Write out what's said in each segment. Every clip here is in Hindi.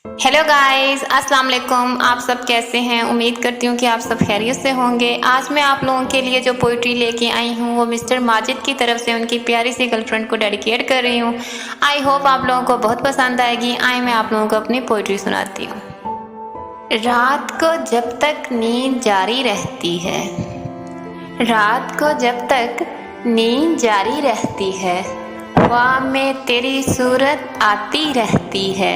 हेलो गाइस, अस्सलाम वालेकुम। आप सब कैसे हैं? उम्मीद करती हूँ कि आप सब खैरियत से होंगे। आज मैं आप लोगों के लिए जो पोइट्री लेके आई हूँ वो मिस्टर माजिद की तरफ से उनकी प्यारी सी गर्लफ्रेंड को डेडिकेट कर रही हूँ। आई होप आप लोगों को बहुत पसंद आएगी। आई मैं आप लोगों को अपनी पोइट्री सुनाती हूँ। रात को जब तक नींद जारी रहती है, रात को जब तक नींद जारी रहती है, ख्वाब में तेरी सूरत आती रहती है,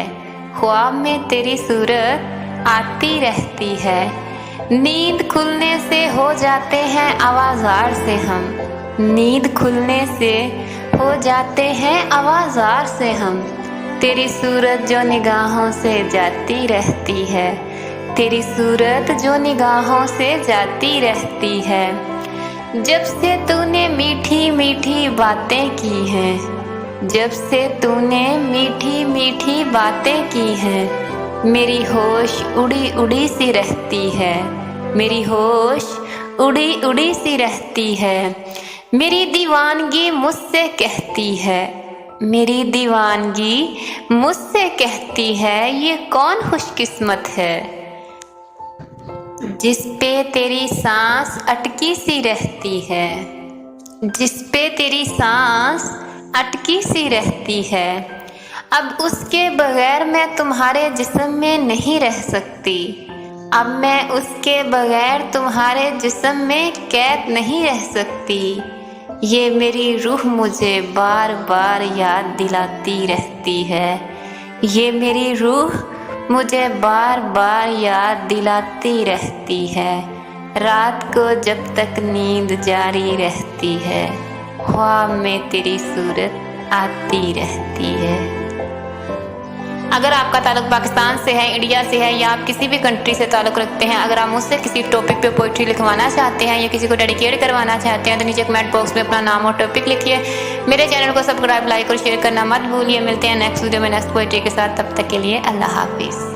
ख्वाब में तेरी सूरत आती रहती है। नींद खुलने से हो जाते हैं आवाज़ार से हम, नींद खुलने से हो जाते हैं आवाज़ार से हम। तेरी सूरत जो निगाहों से जाती रहती है, तेरी सूरत जो निगाहों से जाती रहती है। जब से तूने मीठी मीठी बातें की हैं, जब से तूने मीठी मीठी बातें की हैं, मेरी होश उड़ी उड़ी सी रहती है, मेरी होश उड़ी उड़ी सी रहती है। मेरी दीवानगी मुझसे कहती है, मेरी दीवानगी मुझसे कहती है, ये कौन खुशकिस्मत है जिस पे तेरी सांस अटकी सी रहती है, जिस पे तेरी सांस अटकी सी रहती है। अब उसके बगैर मैं तुम्हारे जिस्म में नहीं रह सकती, अब मैं उसके बगैर तुम्हारे जिस्म में कैद नहीं रह सकती। ये मेरी रूह मुझे बार बार याद दिलाती रहती है, ये मेरी रूह मुझे बार बार याद दिलाती रहती है। रात को जब तक नींद जारी रहती है, ख्वाब में तेरी सूरत आती रहती है। अगर आपका ताल्लुक पाकिस्तान से है, इंडिया से है, या आप किसी भी कंट्री से ताल्लुक रखते हैं, अगर आप मुझसे किसी टॉपिक पे पोइट्री लिखवाना चाहते हैं या किसी को डेडिकेट करवाना चाहते हैं तो नीचे कमेंट बॉक्स में अपना नाम और टॉपिक लिखिए। मेरे चैनल को सब्सक्राइब, लाइक और शेयर करना मत भूलिए। मिलते हैं नेक्स्ट वीडियो में नेक्स्ट पोइट्री के साथ। तब तक के लिए अल्लाह हाफिज़।